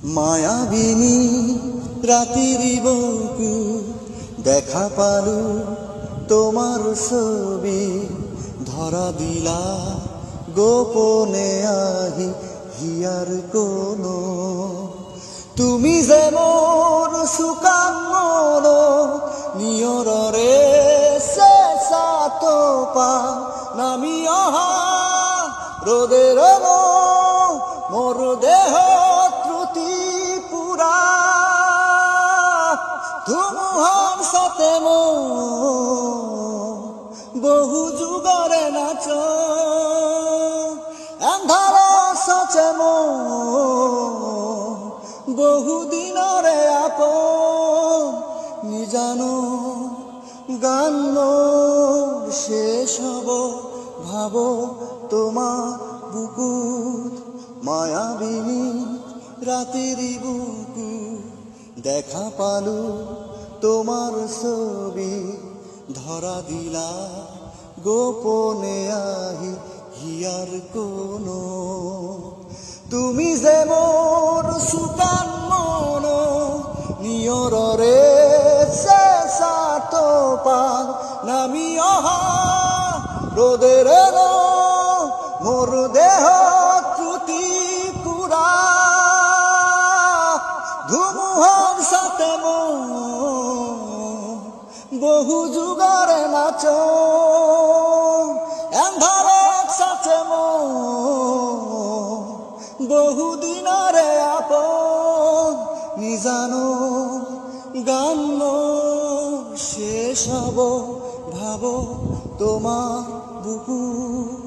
মায়াবিনী রাতির বুকু দেখা পালু তোমার ছবি ধরা দিলা গোপনে আহি হিয়ার কোনো তুমি যে মোর সুকান মন নিয়রে শেষাত পা নামি অহা রোদের মোর দেহ ত্রুটি পুরা ধুমুহার সাথে বহু যুগরে নাচ আন্ধার সাথে বহু দিনরে আপন নিজানো গান শেষ হব ভাব তোমার বুকুত মায়াবিনী রাতের বুকু দেখা পালু তোমার ছবি ধরা দিলা গোপনে আহি হিয়ার কোনো তুমি যে মোর সুকান মন নিয়রে শেষাত পার নামি অহা রোদের মোর দেহ ত্রুটি পুরা ধুমুহার সাথে বহু যুগরে নাচ আন্ধারের সাথে বহু দিনরে আপন নিজানো গান শেষ হব ভাব তোমার বুকু।